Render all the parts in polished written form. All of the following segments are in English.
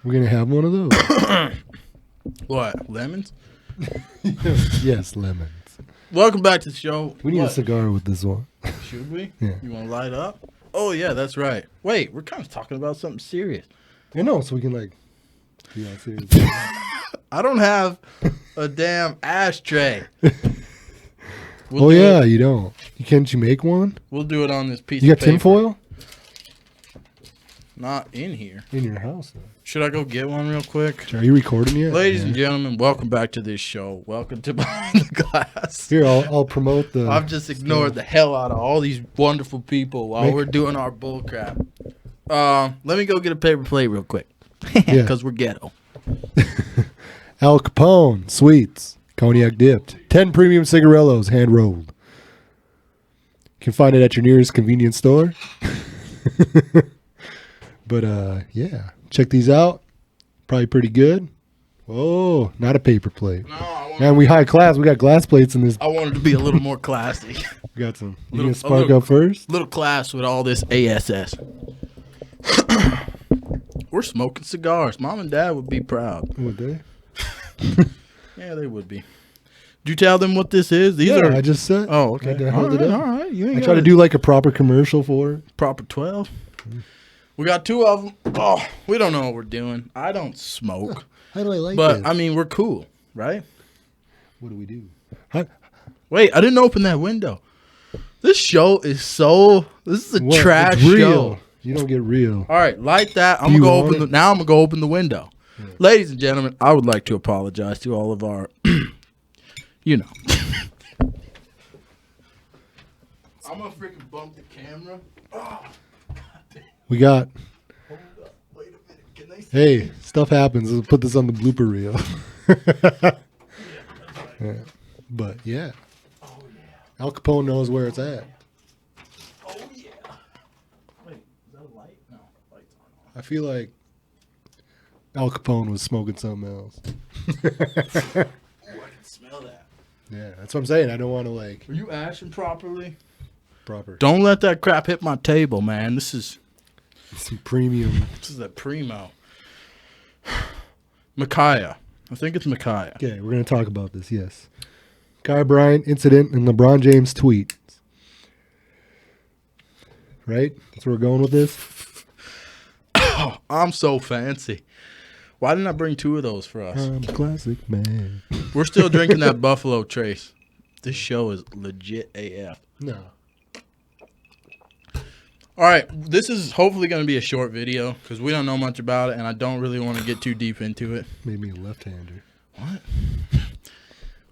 We're going to have one of those. What? Lemons? Yes, lemons. Welcome back to the show. We need a cigar with this one. Should we? Yeah. You want to light up? Oh, yeah, that's right. Wait, we're kind of talking about something serious. I know, so we can, like, be all serious. I don't have a damn ashtray. Yeah, you don't. Can't you make one? We'll do it on this piece You of got paper. tinfoil? Not in here. In your house, though. Should I go get one real quick? Are you recording yet? Ladies and gentlemen, welcome back to this show. Welcome to Behind the Glass. Here, I'll promote the... I've just ignored the hell out of all these wonderful people while we're doing our bull crap. Let me go get a paper plate real quick. Because we're ghetto. Al Capone, sweets, cognac dipped, 10 premium cigarillos, hand rolled. You can find it at your nearest convenience store. But yeah, check these out. Probably pretty good. Oh, not a paper plate. No, And we high class. We got glass plates in this. I wanted to be a little more classy. We got some. You Little- gonna spark a up first? Little class with all this ASS. We're smoking cigars. Mom and Dad would be proud. Would they? Yeah, they would be. Did you tell them what this is? These Yeah, are. I just said. Oh, okay. I held it up. All right. You ain't I got try to do like a proper commercial for it. proper 12. We got 2 of them. Oh, we don't know what we're doing. I don't smoke. How do I like But, this? I mean, we're cool, right? What do we do? Wait, I didn't open that window. This show is so... This is a What? trash It's real. show. You don't get real. All right, light that. Do you want it? Now I'm going to go open the window. Yeah. Ladies and gentlemen, I would like to apologize to all of our... you know. I'm going to freaking bump the camera. Oh. We got. Hold up. Wait a minute. Can they see? Hey, stuff happens. Let's put this on the blooper reel. Yeah. But yeah, Oh, yeah. Al Capone knows where it's at. Oh, yeah. Wait, is that a light? No, light's on. I feel like Al Capone was smoking something else. Oh, I can smell that. Yeah, that's what I'm saying. I don't want to like Are you ashing properly? proper. Don't let that crap hit my table, man. This is Some premium. a primo. Micaiah. I think it's Micaiah. Okay, we're gonna talk about this. Yes, Bryant incident and LeBron James tweet. Right, that's where we're going with this. Oh, I'm so fancy. Why didn't I bring 2 of those for us? I'm a classic man. We're still drinking that Buffalo Trace. This show is legit AF. No. All right, this is hopefully going to be a short video because we don't know much about it, and I don't really want to get too deep into it. Made me a left-hander. What?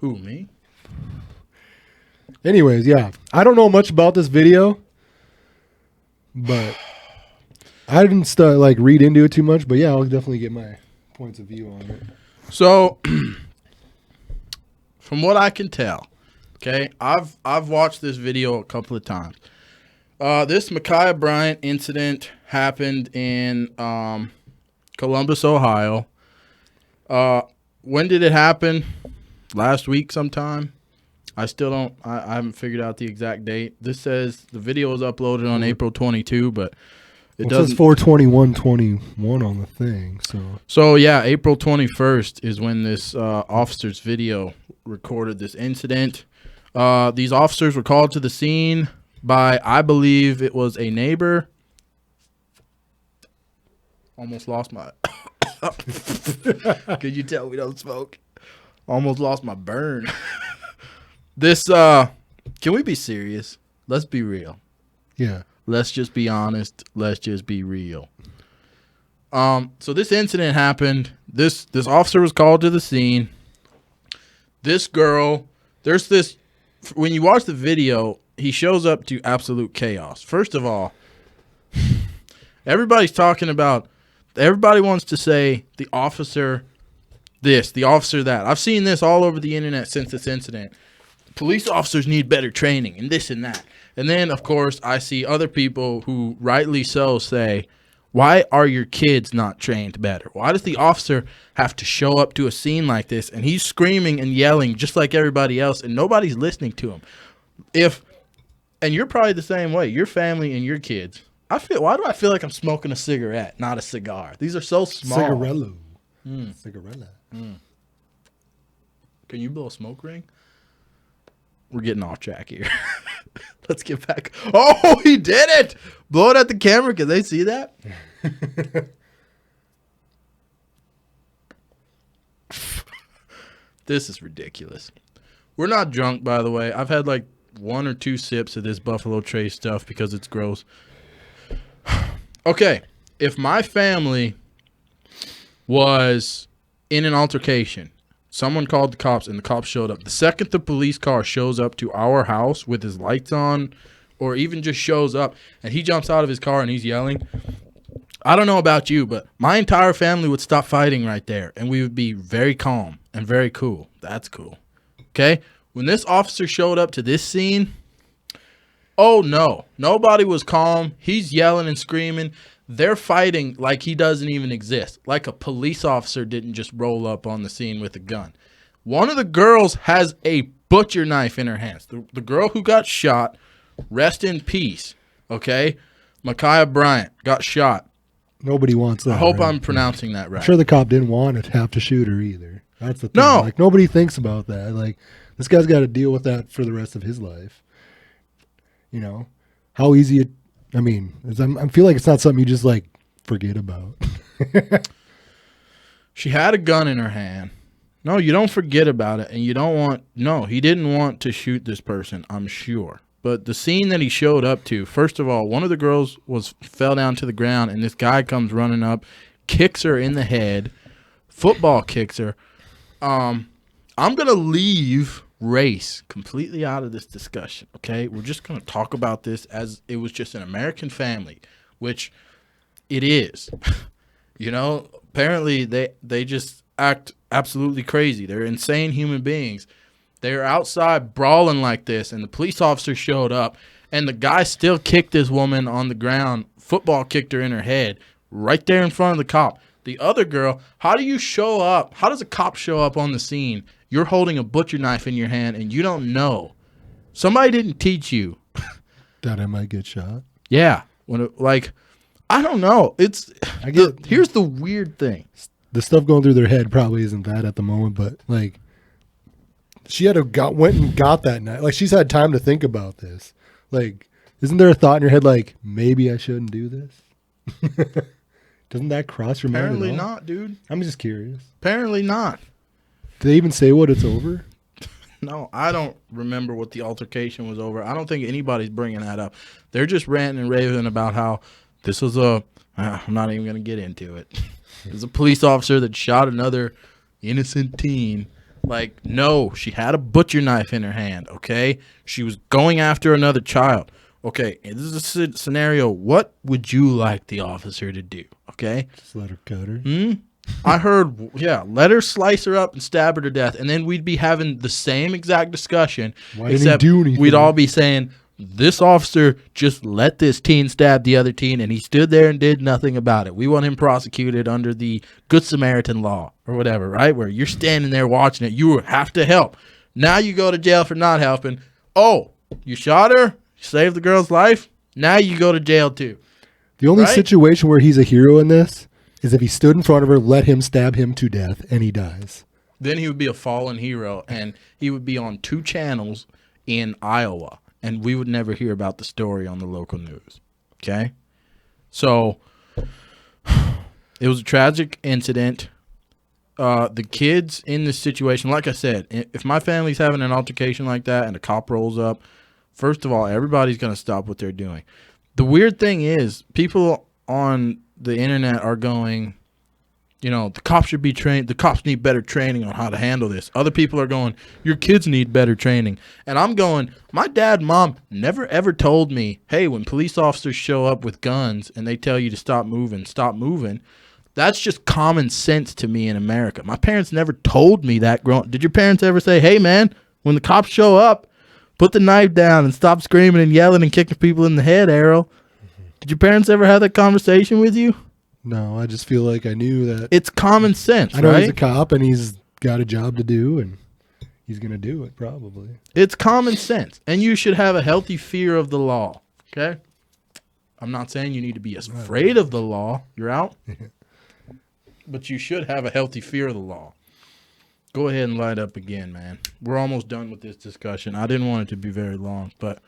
Who, me? Anyways, yeah, I don't know much about this video, but I didn't read into it too much. But yeah, I'll definitely get my points of view on it. So, from what I can tell, okay, I've watched this video a couple of times. This Micaiah Bryant incident happened in Columbus, Ohio. When did it happen? Last week sometime. I still don't. I haven't figured out the exact date. This says the video was uploaded on April 22, but it doesn't. It says 4/21/21 on the thing. So yeah, April 21st is when this officer's video recorded this incident. These officers were called to the scene by, I believe it was a neighbor. Almost lost my... Could you tell we don't smoke? Almost lost my burn. This, can we be serious? Let's be real. Yeah. Let's just be honest. Let's just be real. So this incident happened. This officer was called to the scene. This girl, there's this, when you watch the video, he shows up to absolute chaos. First of all, everybody wants to say the officer this, the officer that. I've seen this all over the internet since this incident. Police officers need better training and this and that. And then, of course, I see other people who rightly so say, why are your kids not trained better? Why does the officer have to show up to a scene like this and he's screaming and yelling just like everybody else and nobody's listening to him? And you're probably the same way. Your family and your kids, Why do I feel like I'm smoking a cigarette, not a cigar? These are so small. Cigarello. Cigarella. Can you blow a smoke ring? We're getting off track here. Let's get back. Oh, he did it! Blow it at the camera. Can they see that? This is ridiculous. We're not drunk, by the way. I've had like 1 or 2 sips of this Buffalo Trace stuff because it's gross. Okay, if my family was in an altercation, someone called the cops and the cops showed up. The second the police car shows up to our house with his lights on, or even just shows up and he jumps out of his car and he's yelling, I don't know about you, but my entire family would stop fighting right there and we would be very calm and very cool. That's cool. Okay? When this officer showed up to this scene, oh no, nobody was calm. He's yelling and screaming. They're fighting like he doesn't even exist. Like a police officer didn't just roll up on the scene with a gun. One of the girls has a butcher knife in her hands. The girl who got shot, rest in peace, okay? Micaiah Bryant got shot. Nobody wants that. I hope right? I'm pronouncing that right. I'm sure the cop didn't want to have to shoot her either. That's the thing. No. Like, nobody thinks about that. Like, this guy's got to deal with that for the rest of his life. You know? How easy it... I mean, I feel like it's not something you just, like, forget about. She had a gun in her hand. No, you don't forget about it, and you don't want... No, he didn't want to shoot this person, I'm sure. But the scene that he showed up to, first of all, one of the girls fell down to the ground, and this guy comes running up, kicks her in the head, football kicks her. I'm going to leave race completely out of this discussion, okay? We're just going to talk about this as it was just an American family, which it is. You know, apparently they just act absolutely crazy. They're insane human beings. They're outside brawling like this, and the police officer showed up, and the guy still kicked this woman on the ground, football kicked her in her head, right there in front of the cop. The other girl, how do you show up? How does a cop show up on the scene? You're holding a butcher knife in your hand, and you don't know. Somebody didn't teach you. That I might get shot. Yeah. I don't know. Here's the weird thing. The stuff going through their head probably isn't that at the moment, but, like, she went and got that knife. Like, she's had time to think about this. Like, isn't there a thought in your head like, maybe I shouldn't do this? Doesn't that cross your mind? Apparently not, dude. I'm just curious. Apparently not. Did they even say what it's over? No, I don't remember what the altercation was over. I don't think anybody's bringing that up. They're just ranting and raving about how this was I'm not even going to get into it. There's a police officer that shot another innocent teen. Like, no, she had a butcher knife in her hand, okay? She was going after another child. Okay, this is a scenario. What would you like the officer to do, okay? Just let her cut her. I heard, let her slice her up and stab her to death, and then we'd be having the same exact discussion. Why didn't he do anything? We'd all be saying, this officer just let this teen stab the other teen, and he stood there and did nothing about it. We want him prosecuted under the Good Samaritan law or whatever, right? Where you're standing there watching it. You have to help. Now you go to jail for not helping. Oh, you shot her? You saved the girl's life? Now you go to jail too. The only situation where he's a hero in this is if he stood in front of her, let him stab him to death, and he dies. Then he would be a fallen hero, and he would be on 2 channels in Iowa. And we would never hear about the story on the local news, okay? So it was a tragic incident. The kids in this situation, like I said, if my family's having an altercation like that and a cop rolls up, first of all, everybody's going to stop what they're doing. The weird thing is people on the internet are going, you know, the cops should be trained. The cops need better training on how to handle this. Other people are going, your kids need better training. And I'm going, my dad and mom never ever told me, hey, when police officers show up with guns and they tell you to stop moving, stop moving. That's just common sense to me in America. My parents never told me that. Did your parents ever say, hey, man, when the cops show up, put the knife down and stop screaming and yelling and kicking people in the head, Errol? Did your parents ever have that conversation with you? No, I just feel like I knew that. It's common sense, I know right? he's a cop and he's got a job to do and he's going to do it probably. It's common sense. And you should have a healthy fear of the law, okay? I'm not saying you need to be afraid of the law. You're out. But you should have a healthy fear of the law. Go ahead and light up again, man. We're almost done with this discussion. I didn't want it to be very long, but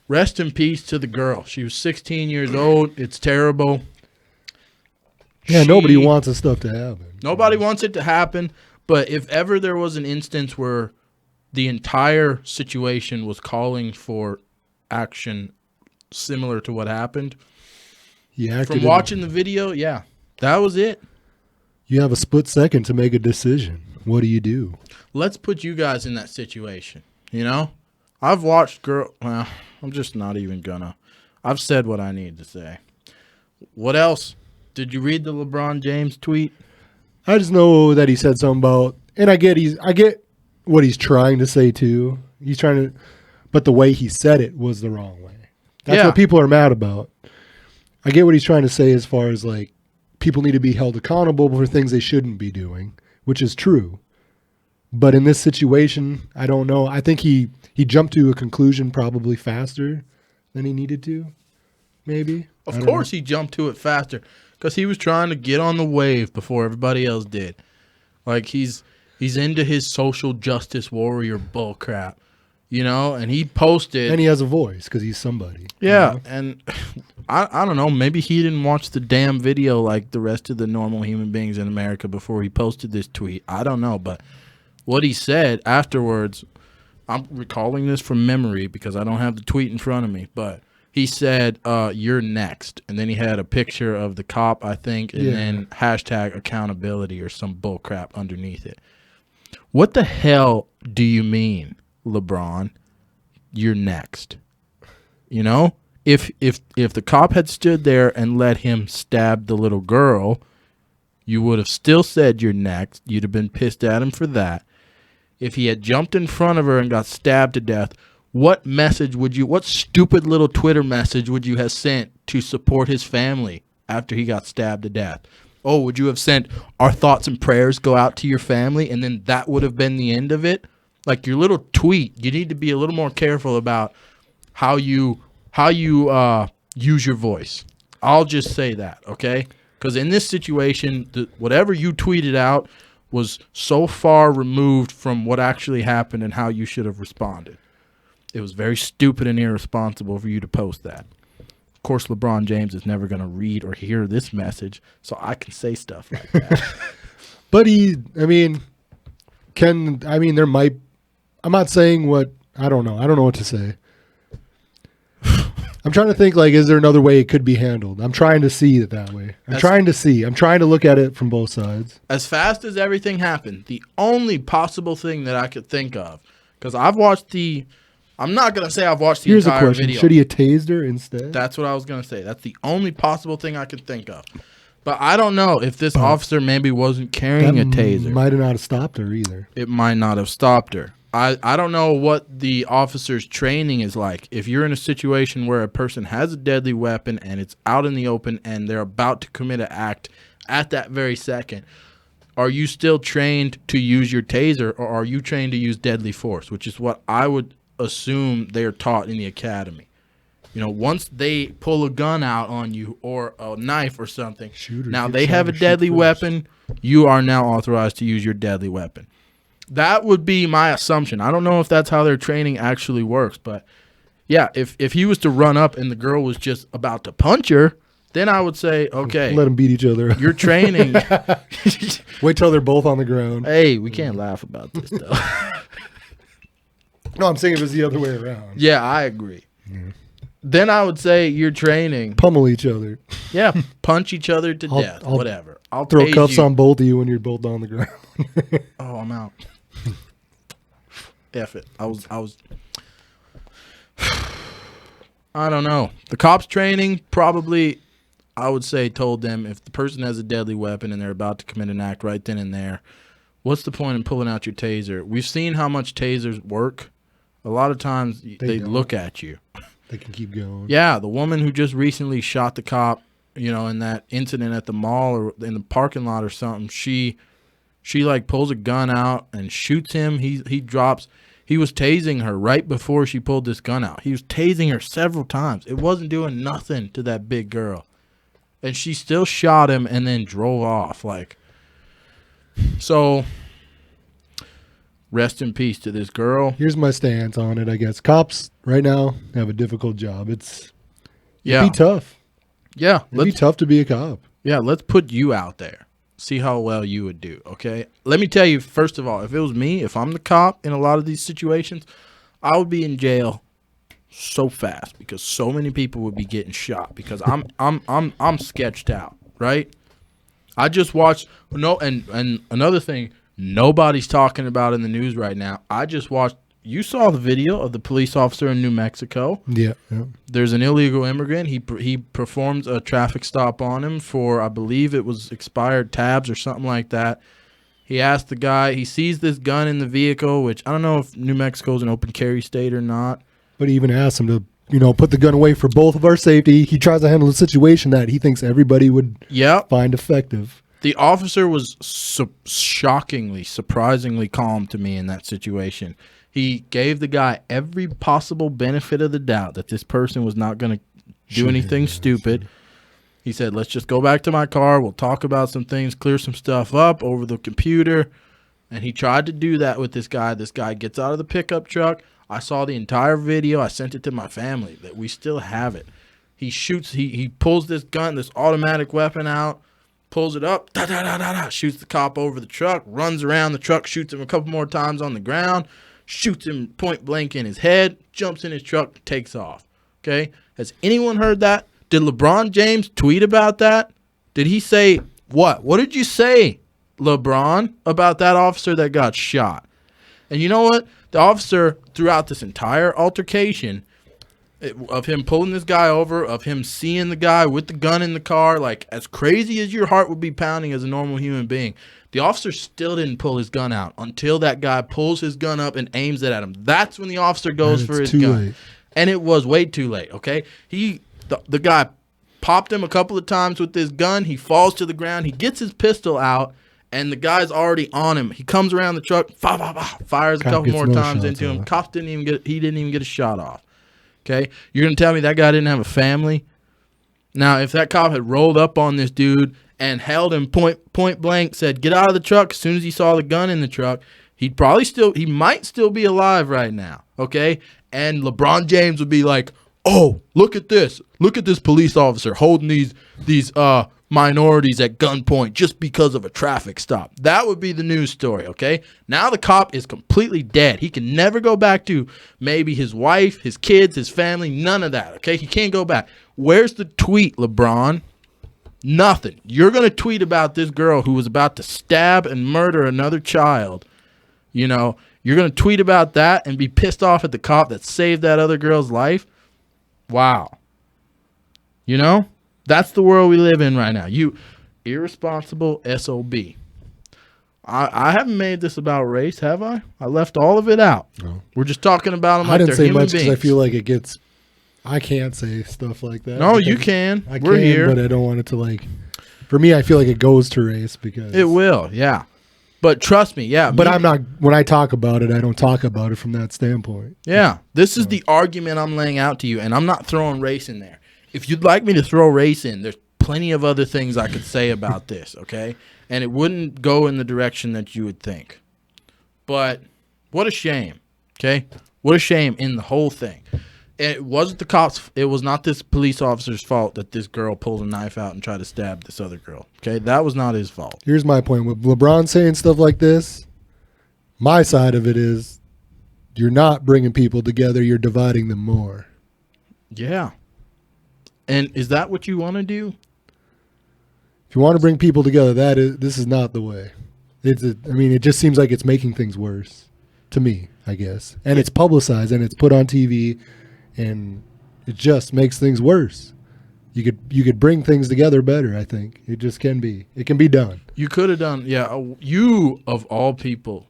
rest in peace to the girl. She was 16 years old. It's terrible. Yeah, nobody wants this stuff to happen. Nobody wants it to happen, but if ever there was an instance where the entire situation was calling for action similar to what happened, from watching the video, yeah, that was it. You have a split second to make a decision. What do you do? Let's put you guys in that situation, you know? I've watched well, I'm just not even gonna. I've said what I need to say. What else? Did you read the LeBron James tweet? I just know that he said something about, and I get what he's trying to say too. He's trying to, but the way he said it was the wrong way. That's what people are mad about. I get what he's trying to say as far as like people need to be held accountable for things they shouldn't be doing, which is true. But in this situation, I don't know. I think he jumped to a conclusion probably faster than he needed to, maybe. Of course he jumped to it faster because he was trying to get on the wave before everybody else did. Like he's into his social justice warrior bull crap, you know, and he posted. And he has a voice because he's somebody. Yeah, you know? and I don't know. Maybe he didn't watch the damn video like the rest of the normal human beings in America before he posted this tweet. I don't know, but what he said afterwards, I'm recalling this from memory because I don't have the tweet in front of me, but he said, "You're next," and then he had a picture of the cop, I think, and then hashtag accountability or some bull crap underneath it. What the hell do you mean, LeBron? You're next. You know, if the cop had stood there and let him stab the little girl, you would have still said you're next. You'd have been pissed at him for that. If he had jumped in front of her and got stabbed to death, what stupid little Twitter message would you have sent to support his family after he got stabbed to death? Oh, would you have sent our thoughts and prayers go out to your family, and then that would have been the end of it? Like your little tweet, you need to be a little more careful about how you use your voice. I'll just say that, okay? Because in this situation, whatever you tweeted out was so far removed from what actually happened and how you should have responded. It was very stupid and irresponsible for you to post that. Of course, LeBron James is never going to read or hear this message, so I can say stuff like that. But there might, I'm not saying what, I don't know. I don't know what to say. I'm trying to think, like, is there another way it could be handled? I'm trying to see it that way. I'm trying to look at it from both sides. As fast as everything happened, the only possible thing that I could think of, because I've watched I'm not going to say I've watched the entire video. Should he have tased her instead? That's what I was going to say. That's the only possible thing I could think of. But I don't know if this officer maybe wasn't carrying a taser. Might have not have stopped her either. It might not have stopped her. I don't know what the officer's training is like. If you're in a situation where a person has a deadly weapon and it's out in the open and they're about to commit an act at that very second, are you still trained to use your taser, or are you trained to use deadly force, which is what I would assume they are taught in the academy. You know, once they pull a gun out on you or a knife or something, now they have a deadly weapon, you are now authorized to use your deadly weapon. That would be my assumption. I don't know if that's how their training actually works, but yeah, if he was to run up and the girl was just about to punch her, then I would say, okay. Let them beat each other up. You're training. Wait till they're both on the ground. Hey, we can't laugh about this, though. No, I'm saying it was the other way around. Yeah, I agree. Yeah. Then I would say you're training. Pummel each other. Yeah, punch each other to death, whatever. I'll throw cuffs on both of you when you're both on the ground. Oh, I'm out. F it. I was I don't know. The cops training probably, I would say, told them if the person has a deadly weapon and they're about to commit an act right then and there, what's the point in pulling out your taser? We've seen how much tasers work. A lot of times they look at you. They can keep going. Yeah, the woman who just recently shot the cop, you know, in that incident at the mall or in the parking lot or something, she like pulls a gun out and shoots him. He drops. He was tasing her right before she pulled this gun out. He was tasing her several times. It wasn't doing nothing to that big girl. And she still shot him and then drove off. Like, so rest in peace to this girl. Here's my stance on it, I guess. Cops right now have a difficult job. It'd be tough. Yeah. It'd be tough to be a cop. Yeah, let's put you out there. See how well you would do, okay? Let me tell you, first of all, if it was me, if I'm the cop in a lot of these situations, I would be in jail so fast because so many people would be getting shot because I'm sketched out, right? I just watched and another thing nobody's talking about in the news right now. I just watched. You saw the video of the police officer in New Mexico. Yeah. There's an illegal immigrant. He performs a traffic stop on him for, I believe it was expired tabs or something like that. He asked the guy. He sees this gun in the vehicle, which I don't know if New Mexico is an open carry state or not. But he even asked him to, put the gun away for both of our safety. He tries to handle a situation that he thinks everybody would find effective. The officer was shockingly, surprisingly calm to me in that situation. He gave the guy every possible benefit of the doubt that this person was not going to do anything stupid. He said, let's just go back to my car. We'll talk about some things, clear some stuff up over the computer. And he tried to do that with this guy. This guy gets out of the pickup truck. I saw the entire video. I sent it to my family that we still have it. He shoots. He pulls this gun, this automatic weapon out, pulls it up, shoots the cop over the truck, runs around the truck, shoots him a couple more times on the ground, shoots him point blank in his head, jumps in his truck, takes off. Okay? Has anyone heard that? Did LeBron James tweet about that? Did he say what? What did you say, LeBron, about that officer that got shot? And you know what? The officer, throughout this entire altercation, of him pulling this guy over, of him seeing the guy with the gun in the car, like as crazy as your heart would be pounding as a normal human being, the officer still didn't pull his gun out until that guy pulls his gun up and aims it at him. That's when the officer goes for his gun. Late. And it was way too late, okay? The guy popped him a couple of times with his gun. He falls to the ground. He gets his pistol out, and the guy's already on him. He comes around the truck, fires a couple more times into him. Cop didn't even get a shot off. Okay, you're going to tell me that guy didn't have a family? Now, if that cop had rolled up on this dude and held him point blank, said, get out of the truck as soon as he saw the gun in the truck, he might still be alive right now, okay? And LeBron James would be like, oh, look at this. Look at this police officer holding these minorities at gunpoint just because of a traffic stop. That would be the news story, okay? Now the cop is completely dead. He can never go back to maybe his wife, his kids, his family, none of that, okay? He can't go back. Where's the tweet, LeBron? Nothing. You're going to tweet about this girl who was about to stab and murder another child. You're going to tweet about that and be pissed off at the cop that saved that other girl's life? Wow. That's the world we live in right now. You irresponsible SOB. I haven't made this about race, have I? I left all of it out. No. We're just talking about them like they're human beings. I didn't say much because I feel like I can't say stuff like that. No, you can. We're here. But I don't want it to for me, I feel like it goes to race because. It will, yeah. But trust me, yeah. But I'm not, when I talk about it, I don't talk about it from that standpoint. Yeah. This is the argument I'm laying out to you, and I'm not throwing race in there. If you'd like me to throw race in, there's plenty of other things I could say about this, okay? And it wouldn't go in the direction that you would think. But what a shame, okay? What a shame in the whole thing. It wasn't the cops. It was not this police officer's fault that this girl pulled a knife out and tried to stab this other girl, okay? That was not his fault. Here's my point. With LeBron saying stuff like this, my side of it is you're not bringing people together. You're dividing them more. Yeah. And is that what you want to do? If you want to bring people together, this is not the way. It just seems like it's making things worse to me, I guess. And it's publicized and it's put on TV, and it just makes things worse. You could bring things together better, I think. It just can be. It can be done. You could have done, yeah. You, of all people,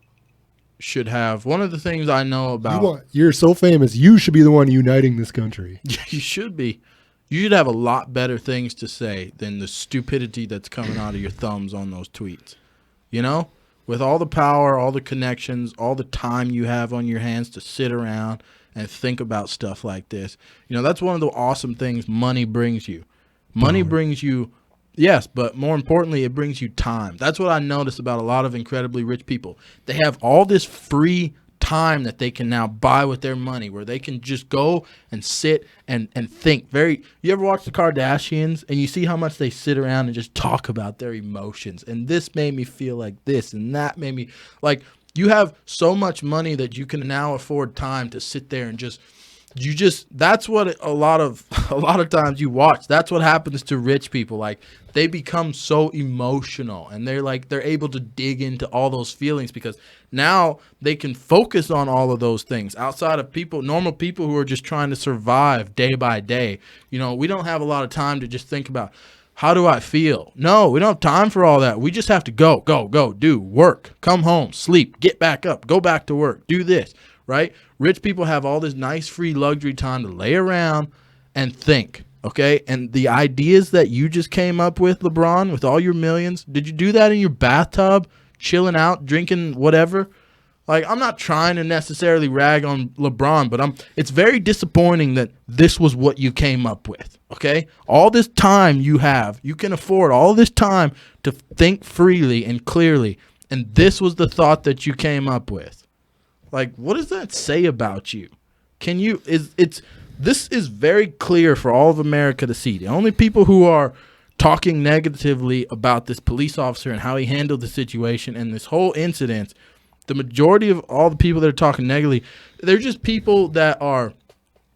should have. One of the things I know about. You're so famous. You should be the one uniting this country. You should be. You should have a lot better things to say than the stupidity that's coming out of your thumbs on those tweets. with all the power, all the connections, all the time you have on your hands to sit around and think about stuff like this. That's one of the awesome things money brings you. Money brings you, yes, but more importantly, it brings you time. That's what I notice about a lot of incredibly rich people. They have all this free time that they can now buy with their money, where they can just go and sit and think. You ever watch the Kardashians and you see how much they sit around and just talk about their emotions, and this made me feel like this, and that made me like. You have so much money that you can now afford time to sit there and that's what a lot of times you watch. That's what happens to rich people. Like, they become so emotional, and they're able to dig into all those feelings because now they can focus on all of those things outside of normal people who are just trying to survive day by day. We don't have a lot of time to just think about, how do I feel? No, we don't have time for all that. We just have to go, do work, come home, sleep, get back up, go back to work, do this, right? Rich people have all this nice free luxury time to lay around and think, okay? And the ideas that you just came up with, LeBron, with all your millions, did you do that in your bathtub, chilling out, drinking whatever? Like, I'm not trying to necessarily rag on LeBron, but it's very disappointing that this was what you came up with, okay? All this time you can afford all this time to think freely and clearly, and this was the thought that you came up with. Like, what does that say about you? This is very clear for all of America to see. The only people who are talking negatively about this police officer and how he handled the situation and this whole incident, the majority of all the people that are talking negatively, they're just people that are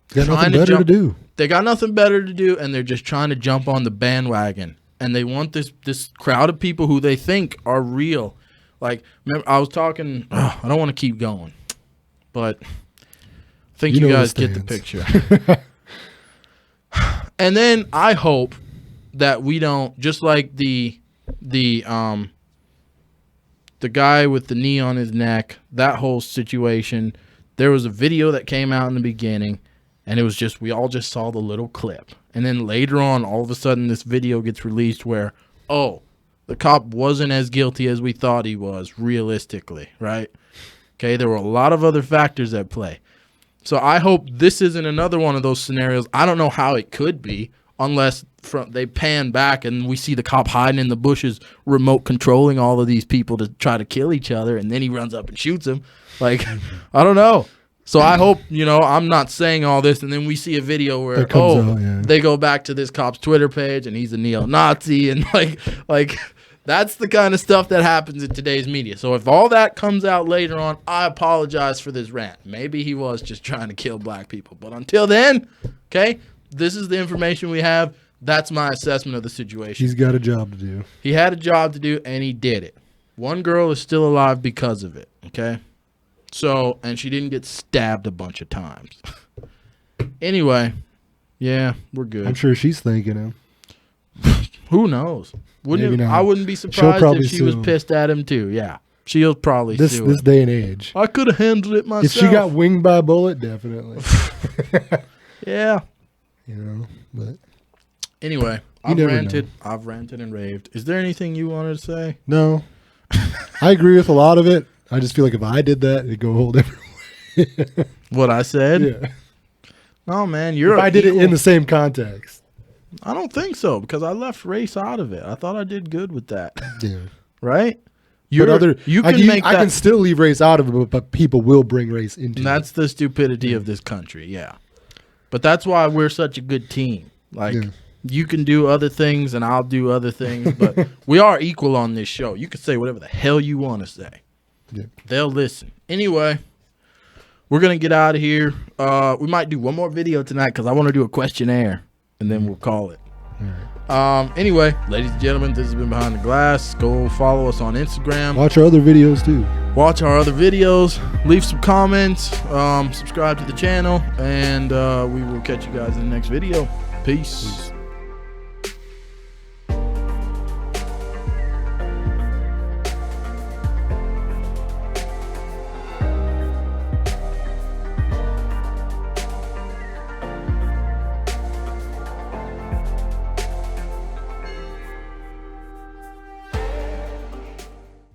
trying to jump. They got nothing better to do, and they're just trying to jump on the bandwagon. And they want this crowd of people who they think are real. Like, remember, I was talking. I don't want to keep going, but I think you guys get the picture. And then I hope that we don't, just like the guy with the knee on his neck, that whole situation. There was a video that came out in the beginning, and it was just, we all just saw the little clip. And then later on, all of a sudden, this video gets released where, the cop wasn't as guilty as we thought he was, realistically, right? Okay, there were a lot of other factors at play. So I hope this isn't another one of those scenarios. I don't know how it could be, unless they pan back and we see the cop hiding in the bushes, remote controlling all of these people to try to kill each other, and then he runs up and shoots him. Like, I don't know. So I hope, I'm not saying all this, and then we see a video where, they go back to this cop's Twitter page, and he's a neo-Nazi, and like that's the kind of stuff that happens in today's media. So if all that comes out later on, I apologize for this rant. Maybe he was just trying to kill black people. But until then, okay, this is the information we have. That's my assessment of the situation. He's got a job to do. He had a job to do, and he did it. One girl is still alive because of it, okay? So, and she didn't get stabbed a bunch of times. Anyway, yeah, we're good. I'm sure she's thanking him. Who knows? I wouldn't be surprised if she was pissed at him too. Yeah, she'll probably sue this him. Day and age. I could have handled it myself. If she got winged by a bullet, definitely. Yeah. But anyway, I've ranted and raved. Is there anything you wanted to say? No. I agree with a lot of it. I just feel like if I did that, it'd go a whole different way. What I said? Yeah. Oh man, if I did it in the same context. I don't think so, because I left race out of it. I thought I did good with that. Yeah. Right? I can still leave race out of it, but people will bring race into it. That's the stupidity of this country, yeah. But that's why we're such a good team. Like, you can do other things and I'll do other things, but we are equal on this show. You can say whatever the hell you want to say. Yeah. They'll listen. Anyway, we're going to get out of here. We might do one more video tonight because I want to do a questionnaire, and then we'll call it. All right. Anyway, ladies and gentlemen, this has been Behind the Glass. Go follow us on Instagram. Watch our other videos, too. Watch our other videos. Leave some comments. Subscribe to the channel, and we will catch you guys in the next video. Peace.